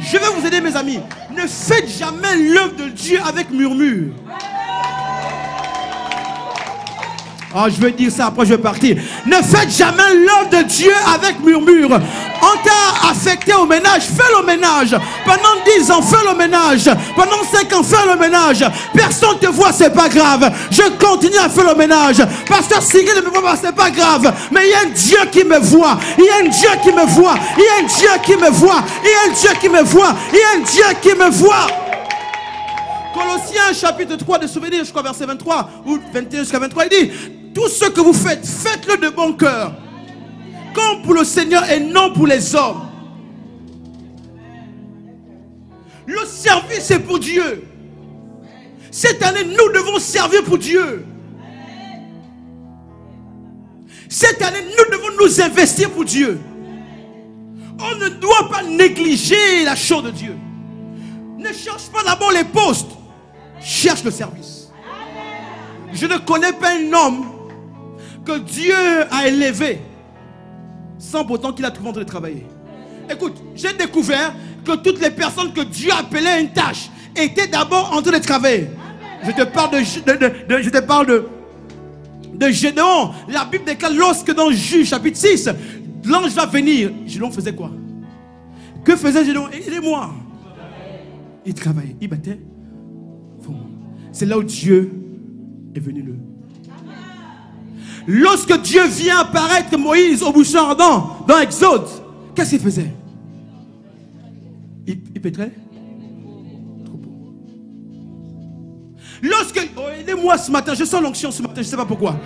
je vais vous aider, mes amis. Ne faites jamais l'œuvre de Dieu avec murmure. Oh, je vais dire ça, après je vais partir. Ne faites jamais l'œuvre de Dieu avec murmure. On t'a affecté au ménage, fais le ménage. Pendant 10 ans, fais le ménage. Pendant 5 ans, fais le ménage. Personne ne te voit, c'est pas grave. Je continue à faire le ménage. Pasteur Cyril ne me voit pas, c'est pas grave. Mais il y a un Dieu qui me voit. Il y a un Dieu qui me voit. Il y a un Dieu qui me voit. Il y a un Dieu qui me voit. Il y a un Dieu qui me voit. Colossiens chapitre 3 de Souvenirs, je crois verset 23 ou 21 jusqu'à 23, il dit: tout ce que vous faites, faites-le de bon cœur, comme pour le Seigneur et non pour les hommes. Le service est pour Dieu. Cette année, nous devons servir pour Dieu. Cette année, nous devons nous investir pour Dieu. On ne doit pas négliger la chose de Dieu. Ne cherche pas d'abord les postes, cherche le service. Je ne connais pas un homme que Dieu a élevé sans pourtant qu'il a trouvé en train de travailler. Écoute, j'ai découvert que toutes les personnes que Dieu appelait à une tâche étaient d'abord en train de travailler. Je te parle de Gédéon. La Bible déclare, lorsque dans Juge chapitre 6, l'ange va venir. Gédéon faisait quoi? Que faisait Gédéon? Aidez-moi. Il travaillait, il battait. C'est là où Dieu est venu le. Lorsque Dieu vient apparaître Moïse au buisson ardent dans Exode, qu'est-ce qu'il faisait? Il pétrait troupeau. Lorsque, oh, aidez-moi ce matin, je sens l'onction ce matin, je ne sais pas pourquoi.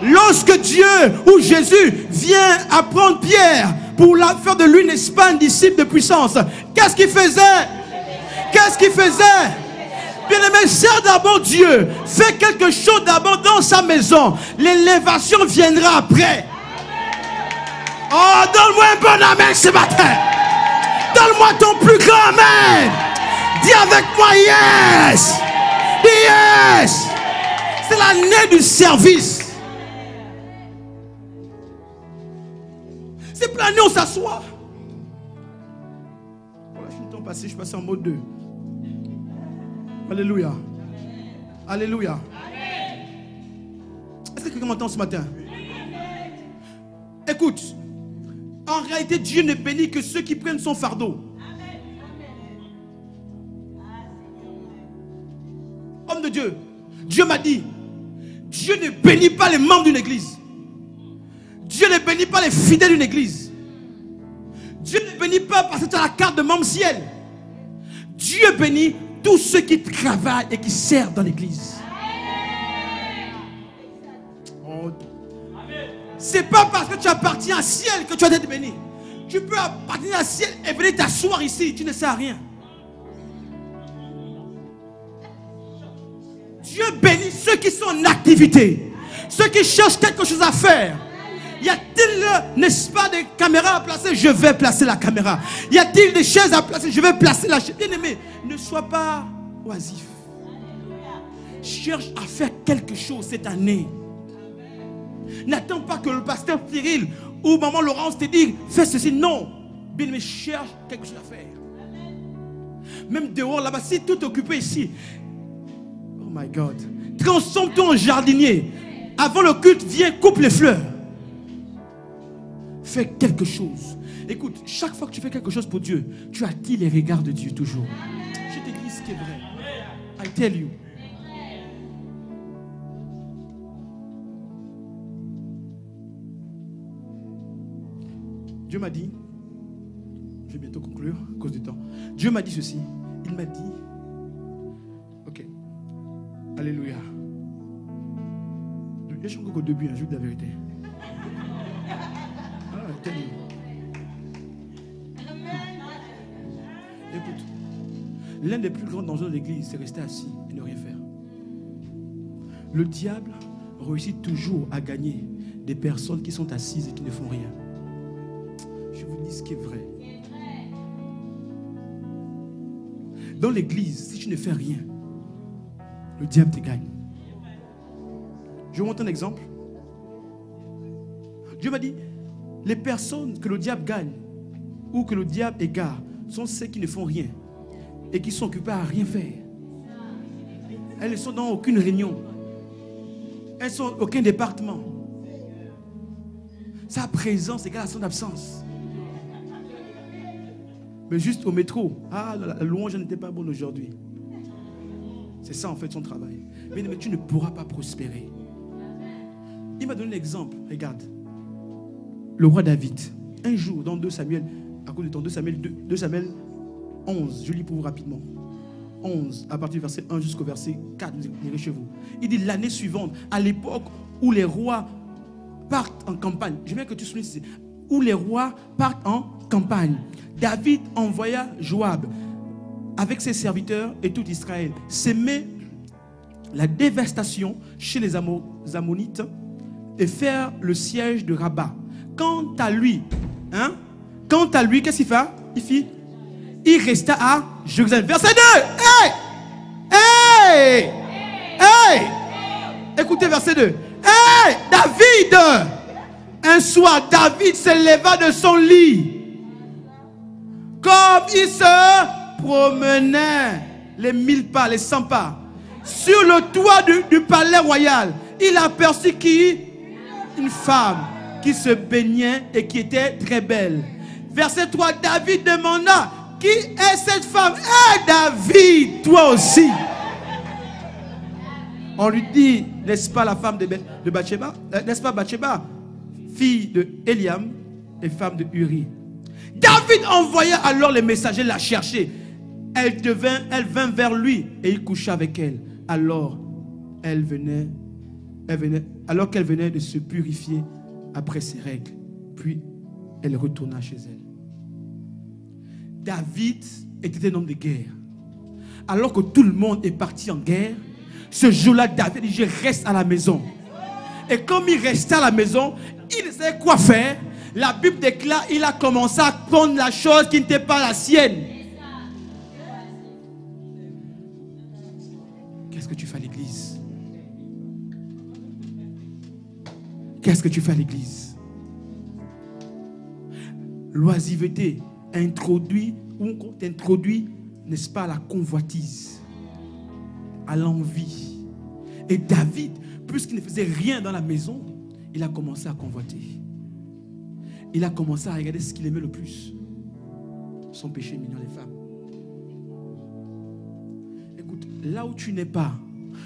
Lorsque Dieu ou Jésus vient apprendre Pierre pour faire de lui, n'est-ce pas, un disciple de puissance, qu'est-ce qu'il faisait? Qu'est-ce qu'il faisait? Bien-aimé, sers d'abord Dieu. Fais quelque chose d'abord dans sa maison. L'élévation viendra après. Oh, donne-moi un bon amen ce matin. Donne-moi ton plus grand amen. Dis avec moi yes. Dis yes. C'est l'année du service. C'est pour l'année où on s'assoit. Voilà, je suis le temps passé, je suis passé en mode 2. Alléluia. Alléluia. Est-ce que quelqu'un m'entend ce matin? Écoute, en réalité, Dieu ne bénit que ceux qui prennent son fardeau. Homme de Dieu, Dieu m'a dit, Dieu ne bénit pas les membres d'une église. Dieu ne bénit pas les fidèles d'une église. Dieu ne bénit pas parce que tu as la carte de membre ciel. Dieu bénit tous ceux qui travaillent et qui servent dans l'église. C'est pas parce que tu appartiens au ciel que tu vas être béni. Tu peux appartenir au ciel et venir t'asseoir ici. Tu ne sais rien. Dieu bénit ceux qui sont en activité. Ceux qui cherchent quelque chose à faire. Y a-t-il, n'est-ce pas, des caméras à placer? Je vais placer la caméra. Y a-t-il des chaises à placer? Je vais placer la chaise. Bien-aimé, ne sois pas oisif. Cherche à faire quelque chose cette année. N'attends pas que le pasteur Cyril ou maman Laurence te dise fais ceci. Non. Bien-aimé, cherche quelque chose à faire. Même dehors là-bas, si tout est occupé ici. Oh my God. Transforme-toi en jardinier. Avant le culte, viens, coupe les fleurs. Fais quelque chose. Écoute, chaque fois que tu fais quelque chose pour Dieu, tu attires les regards de Dieu toujours. Je te dis ce qui est vrai. I tell you. Dieu m'a dit, je vais bientôt conclure à cause du temps. Dieu m'a dit ceci. Il m'a dit, ok, alléluia. Je suis encore au début, je vous dis la vérité. Écoute, l'un des plus grands dangers de l'église, c'est rester assis et ne rien faire. Le diable réussit toujours à gagner des personnes qui sont assises et qui ne font rien. Je vous dis ce qui est vrai. Dans l'église, si tu ne fais rien, le diable te gagne. Je vous montre un exemple. Dieu m'a dit, les personnes que le diable gagne ou que le diable égare sont ceux qui ne font rien et qui sont occupés à rien faire. Elles ne sont dans aucune réunion. Elles ne sont dans aucun département. Sa présence égale à son absence. Mais juste au métro, ah, la louange n'était pas bonne aujourd'hui. C'est ça en fait son travail. Mais tu ne pourras pas prospérer. Il m'a donné l'exemple, regarde. Le roi David, un jour dans 2 Samuel, à cause du temps, 2 Samuel 11, je lis pour vous rapidement. 11, à partir du verset 1 jusqu'au verset 4, vous lirez chez vous. Il dit l'année suivante, à l'époque où les rois partent en campagne, je veux bien que tu soulignes ici, où les rois partent en campagne, David envoya Joab avec ses serviteurs et tout Israël semer la dévastation chez les Ammonites et faire le siège de Rabat. Quant à lui, qu'est-ce qu'il fait? Il resta à Jérusalem. Verset 2. Hey! Écoutez verset 2. Hey! David! Un soir, David se leva de son lit. Comme il se promenait les 1000 pas, les 100 pas, sur le toit du palais royal, il aperçut qui? Une femme qui se baignait et qui était très belle. Verset 3, David demanda, qui est cette femme? David, toi aussi. On lui dit, n'est-ce pas la femme de Bathsheba? N'est-ce pas Bathsheba, fille de Eliam et femme de Uri? David envoya alors les messagers la chercher. Elle vint vers lui et il coucha avec elle. Alors qu'elle venait de se purifier après ses règles. Puis elle retourna chez elle. David était un homme de guerre. Alors que tout le monde est parti en guerre, ce jour-là, David dit, je reste à la maison. Et comme il restait à la maison, il ne savait quoi faire. La Bible déclare, il a commencé à prendre la chose qui n'était pas la sienne. Qu'est-ce que tu fais à l'église? Qu'est-ce que tu fais à l'église? L'oisiveté t'introduit, n'est-ce pas, à la convoitise, à l'envie. Et David, puisqu'il ne faisait rien dans la maison, il a commencé à convoiter. Il a commencé à regarder ce qu'il aimait le plus. Son péché mignon, les femmes. Écoute, là où tu n'es pas,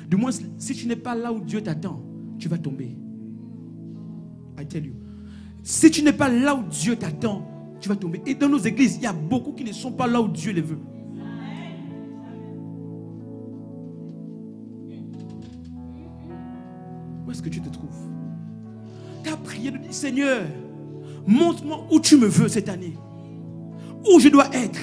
du moins si tu n'es pas là où Dieu t'attend, tu vas tomber. I tell you. Si tu n'es pas là où Dieu t'attend, tu vas tomber. Et dans nos églises, il y a beaucoup qui ne sont pas là où Dieu les veut. Où est-ce que tu te trouves? Tu as prié de dire, Seigneur, montre-moi où tu me veux cette année. Où je dois être.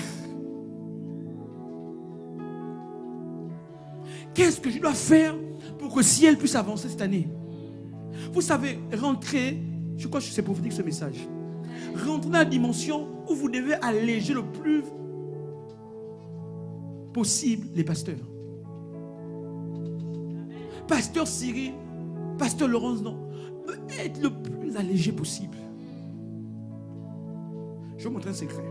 Qu'est-ce que je dois faire pour que le ciel puisse avancer cette année? Vous savez, rentrer, je crois que c'est prophétique ce message. Rentrer dans la dimension où vous devez alléger le plus possible les pasteurs. Pasteur Cyril, pasteur Laurence, non. Être le plus allégé possible. Je vais vous montrer un secret.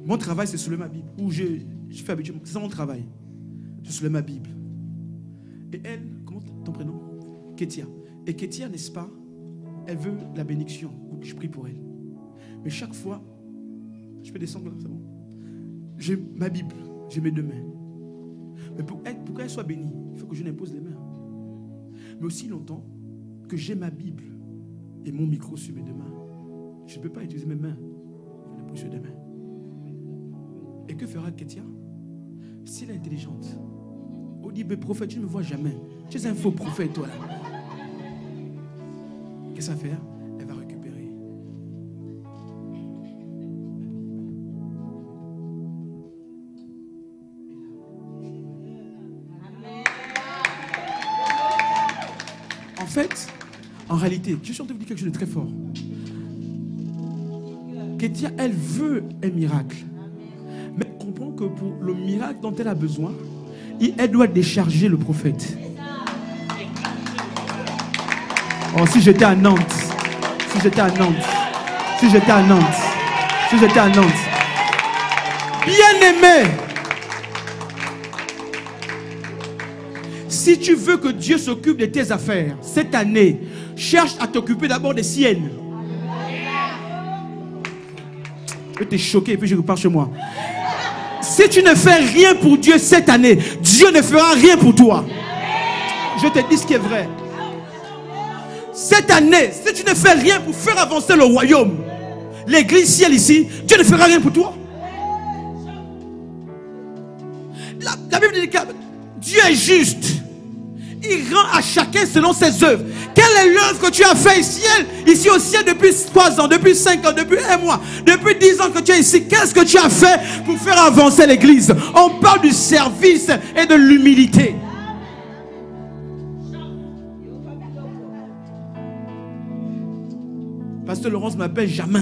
Mon travail, c'est sur ma Bible. Où je fais habituellement. C'est ça mon travail. Je soulève ma Bible. Et elle, comment ton prénom? Kétia. Et Kétia, n'est-ce pas? Elle veut la bénédiction. Je prie pour elle. Mais chaque fois, je peux descendre là, c'est bon. J'ai ma Bible, j'ai mes deux mains. Mais pour qu'elle soit bénie, il faut que je l'impose les mains. Mais aussi longtemps que j'ai ma Bible et mon micro sur mes deux mains, je ne peux pas utiliser mes mains. Je l'impose sur les deux mains. Et que fera Kétia? Si elle est intelligente, on dit, mais prophète, tu ne me vois jamais. Tu es un faux prophète, toi là. Qu'est-ce qu'elle va faire? Elle va récupérer. En fait, en réalité, je suis en train de vous dire quelque chose de très fort. Kétia, elle veut un miracle. Mais elle comprend que pour le miracle dont elle a besoin, elle doit décharger le prophète. Oh, si j'étais à Nantes, si j'étais à Nantes, si j'étais à Nantes, si j'étais à Nantes, bien-aimé, si tu veux que Dieu s'occupe de tes affaires cette année, cherche à t'occuper d'abord des siennes. Je t'ai choqué et puis je repars chez moi. Si tu ne fais rien pour Dieu cette année, Dieu ne fera rien pour toi. Je te dis ce qui est vrai. Cette année, si tu ne fais rien pour faire avancer le royaume, l'église ciel ici, Dieu ne fera rien pour toi. La Bible dit que Dieu est juste. Il rend à chacun selon ses œuvres. Quelle est l'œuvre que tu as fait ici au ciel depuis 3 ans, depuis 5 ans, depuis 1 mois, depuis 10 ans que tu es ici? Qu'est-ce que tu as fait pour faire avancer l'église? On parle du service et de l'humilité. Pasteur Laurence ne m'appelle jamais.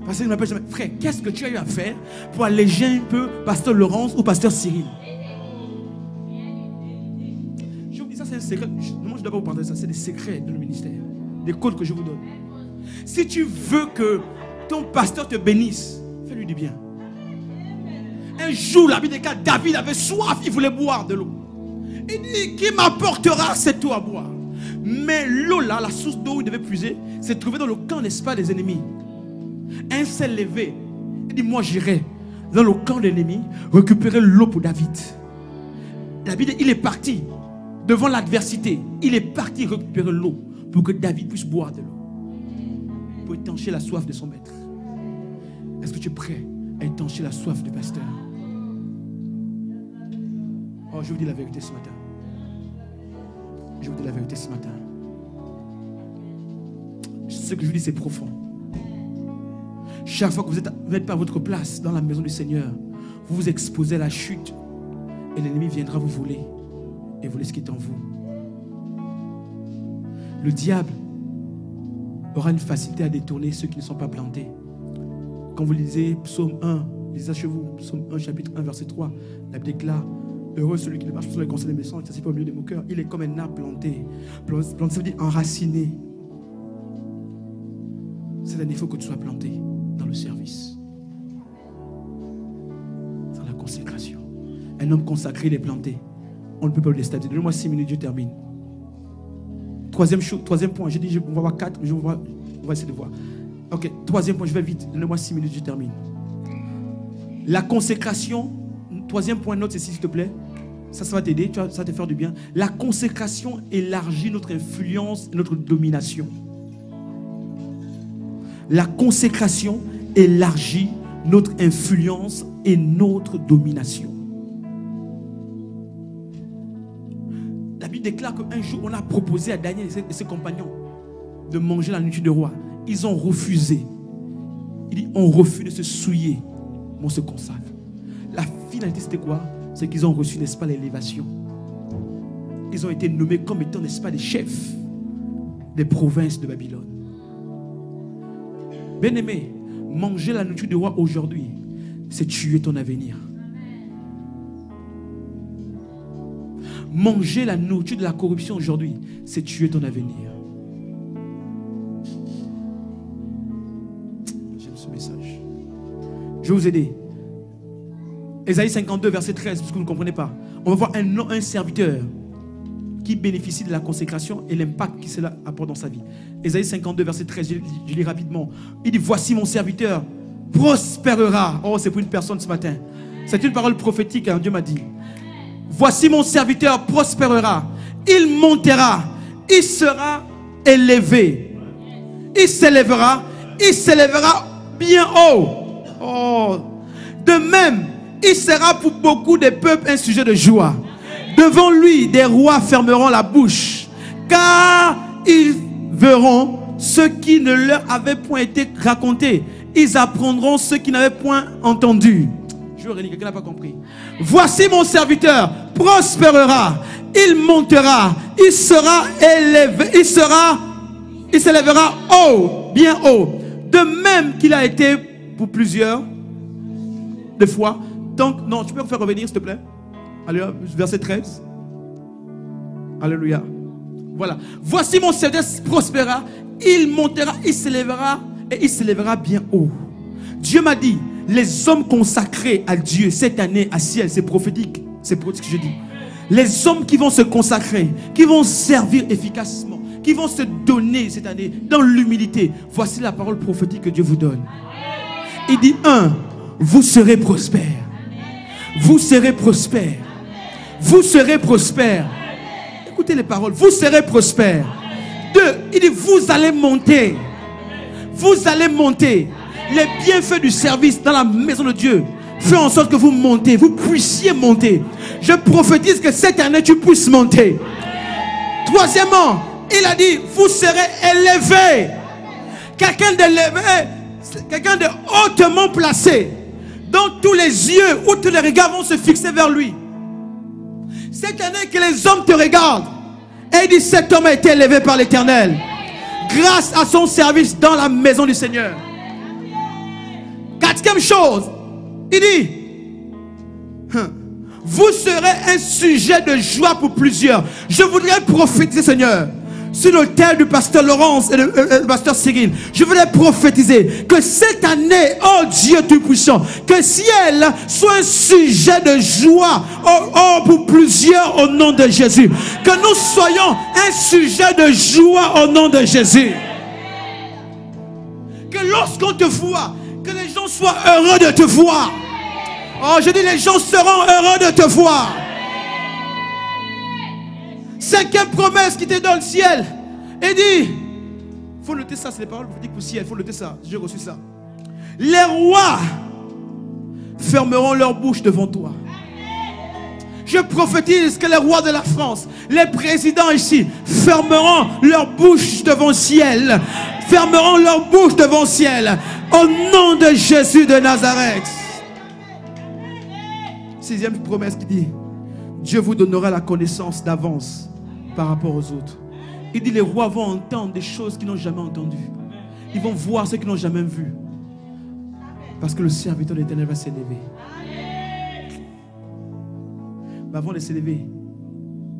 Pasteur ne m'appelle jamais. Frère, qu'est-ce que tu as eu à faire pour alléger un peu Pasteur Laurence ou Pasteur Cyril? C'est un secret. Moi, je dois pas vous parler de ça. C'est des secrets de le ministère. Des codes que je vous donne. Si tu veux que ton pasteur te bénisse, fais-lui du bien. Un jour, la Bible dit que David avait soif. Il voulait boire de l'eau. Il dit, qui m'apportera cette eau à boire? Mais l'eau là, la source d'eau où il devait puiser, s'est trouvée dans le camp, n'est-ce pas, des ennemis. Un s'est levé. Il dit, moi j'irai dans le camp de l'ennemi récupérer l'eau pour David. La Bible dit, il est parti. Devant l'adversité, il est parti récupérer l'eau pour que David puisse boire de l'eau. Pour étancher la soif de son maître. Est-ce que tu es prêt à étancher la soif du pasteur? Oh, je vous dis la vérité ce matin. Je vous dis la vérité ce matin. Ce que je vous dis, c'est profond. Chaque fois que vous n'êtes pas à votre place dans la maison du Seigneur, vous vous exposez à la chute et l'ennemi viendra vous voler et voler ce qui est en vous. Le diable aura une facilité à détourner ceux qui ne sont pas plantés. Quand vous lisez Psaume 1, lisez chez vous, Psaume 1, chapitre 1, verset 3, la Bible déclare, heureux celui qui ne marche pas sur les conseils des méchants, qui ne s'assied pas au milieu des moqueurs. Il est comme un arbre planté. Planté, ça veut dire enraciné. C'est-à-dire qu'il faut que tu sois planté dans le service. Dans la consécration. Un homme consacré, il est planté. On ne peut pas le déstabiliser. Donnez-moi 6 minutes, je termine. Troisième point. J'ai dit, on va voir 4, mais on va essayer de voir. Ok, troisième point, je vais vite. Donnez-moi 6 minutes, je termine. La consécration. Troisième point, note ceci, s'il te plaît. Ça va t'aider, ça va te faire du bien. La consécration élargit notre influence et notre domination. La consécration élargit notre influence et notre domination. La Bible déclare qu'un jour, on a proposé à Daniel et ses compagnons de manger la nourriture du roi. Ils ont refusé. Il dit, on refuse de se souiller, mais on se consacre. La finalité, c'était quoi? C'est qu'ils ont reçu, n'est-ce pas, l'élévation. Ils ont été nommés comme étant, n'est-ce pas, des chefs des provinces de Babylone. Bien-aimé, manger la nourriture du roi aujourd'hui, c'est tuer ton avenir. Manger la nourriture de la corruption aujourd'hui, c'est tuer ton avenir. J'aime ce message. Je vais vous aider. Ésaïe 52, verset 13, parce que vous ne comprenez pas. On va voir un serviteur qui bénéficie de la consécration et l'impact que cela apporte dans sa vie. Ésaïe 52, verset 13, je lis rapidement. Il dit, voici mon serviteur prospérera. Oh, c'est pour une personne ce matin. C'est une parole prophétique, hein, Dieu m'a dit. Voici mon serviteur prospérera. Il montera. Il sera élevé. Il s'élèvera bien haut. Oh. De même, il sera pour beaucoup de peuples un sujet de joie. Devant lui, des rois fermeront la bouche, car ils verront ce qui ne leur avait point été raconté. Ils apprendront ce qu'ils n'avaient point entendu. Je veux relire, quelqu'un n'a pas compris. Voici mon serviteur prospérera, il montera, il sera élevé, il s'élèvera haut, bien haut. De même qu'il a été pour plusieurs de fois. Donc, non, tu peux me faire revenir s'il te plaît? Alléluia, verset 13. Alléluia. Voilà. Voici mon serviteur prospérera, il montera, il s'élèvera et il s'élèvera bien haut. Dieu m'a dit, les hommes consacrés à Dieu cette année à ciel, c'est prophétique, c'est ce que je dis. Les hommes qui vont se consacrer, qui vont servir efficacement, qui vont se donner cette année dans l'humilité. Voici la parole prophétique que Dieu vous donne. Il dit 1, vous serez prospères. Vous serez prospères. Vous serez prospères. Écoutez les paroles. Vous serez prospères. 2, il dit vous allez monter. Vous allez monter. Les bienfaits du service dans la maison de Dieu fait en sorte que vous montez. Vous puissiez monter. Je prophétise que cette année tu puisses monter. Troisièmement, il a dit vous serez élevés. Quelqu'un d'élevé, quelqu'un de hautement placé. Donc tous les yeux ou tous les regards vont se fixer vers lui. Cette année que les hommes te regardent et disent cet homme a été élevé par l'Éternel grâce à son service dans la maison du Seigneur. Quatrième chose, il dit vous serez un sujet de joie pour plusieurs. Je voudrais prophétiser, Seigneur, sur l'autel du pasteur Laurence et le pasteur Cyril. Je voudrais prophétiser que cette année, oh Dieu Tout-Puissant, que ciel soit un sujet de joie pour plusieurs au nom de Jésus. Que nous soyons un sujet de joie au nom de Jésus. Que lorsqu'on te voit, que les gens soient heureux de te voir. Oh, je dis les gens seront heureux de te voir. Cinquième promesse qui te donne le ciel. Et dit, il faut noter ça, c'est les paroles prophétiques pour le ciel, il faut noter ça, j'ai reçu ça. Les rois fermeront leur bouche devant toi. Je prophétise que les rois de la France, les présidents ici, fermeront leur bouche devant le ciel. Fermeront leur bouche devant le ciel. Au nom de Jésus de Nazareth. Sixième promesse qui dit, Dieu vous donnera la connaissance d'avance par rapport aux autres. Il dit les rois vont entendre des choses qu'ils n'ont jamais entendues. Ils vont voir ce qu'ils n'ont jamais vu. Parce que le serviteur de l'Éternel va s'élever. Mais avant de s'élever,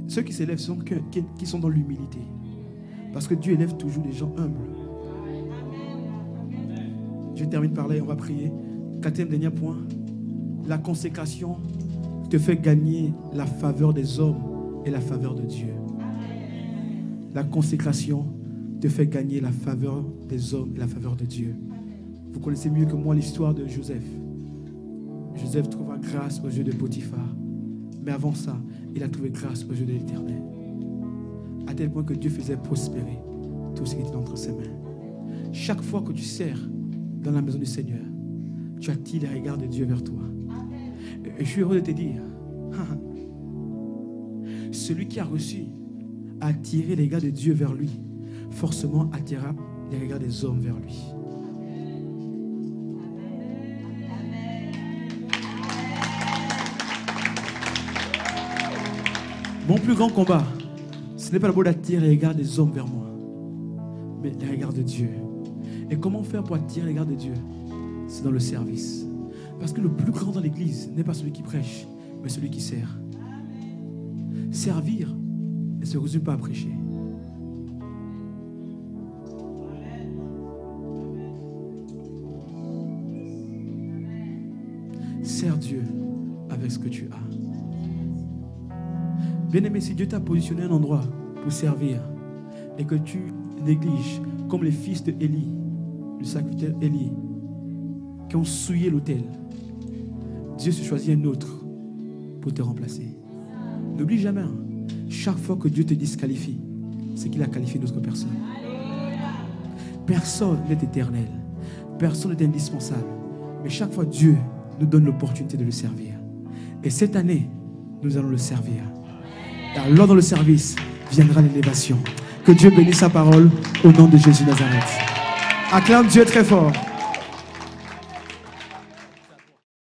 ceux qui s'élèvent sont qui sont dans l'humilité. Parce que Dieu élève toujours des gens humbles. Je termine par là et on va prier. Quatrième dernier point. La consécration te fait gagner la faveur des hommes et la faveur de Dieu. La consécration te fait gagner la faveur des hommes et la faveur de Dieu. Vous connaissez mieux que moi l'histoire de Joseph. Joseph trouva grâce aux yeux de Potiphar. Mais avant ça, il a trouvé grâce aux yeux de l'Éternel. À tel point que Dieu faisait prospérer tout ce qui était entre ses mains. Chaque fois que tu sers dans la maison du Seigneur, tu attires les regards de Dieu vers toi. Et je suis heureux de te dire, Celui qui a reçu a attiré les regards de Dieu vers lui, forcément attirera les regards des hommes vers lui. Mon plus grand combat, ce n'est pas le mot d'attirer les regards des hommes vers moi, mais les regards de Dieu. Et comment faire pour attirer les regards de Dieu? C'est dans le service. Parce que le plus grand dans l'église n'est pas celui qui prêche, mais celui qui sert. Servir ne se résume pas à prêcher. Sers Dieu avec ce que tu as. Bien-aimé, si Dieu t'a positionné à un endroit pour servir et que tu négliges, comme les fils de Élie, du sacrificateur Élie, qui ont souillé l'autel, Dieu se choisit un autre pour te remplacer. N'oublie jamais, chaque fois que Dieu te disqualifie, c'est qu'il a qualifié une autre personne. Personne n'est éternel, personne n'est indispensable, mais chaque fois Dieu nous donne l'opportunité de le servir. Et cette année, nous allons le servir. Et alors dans le service, viendra l'élévation. Que Dieu bénisse sa parole au nom de Jésus Nazareth. Acclame Dieu très fort.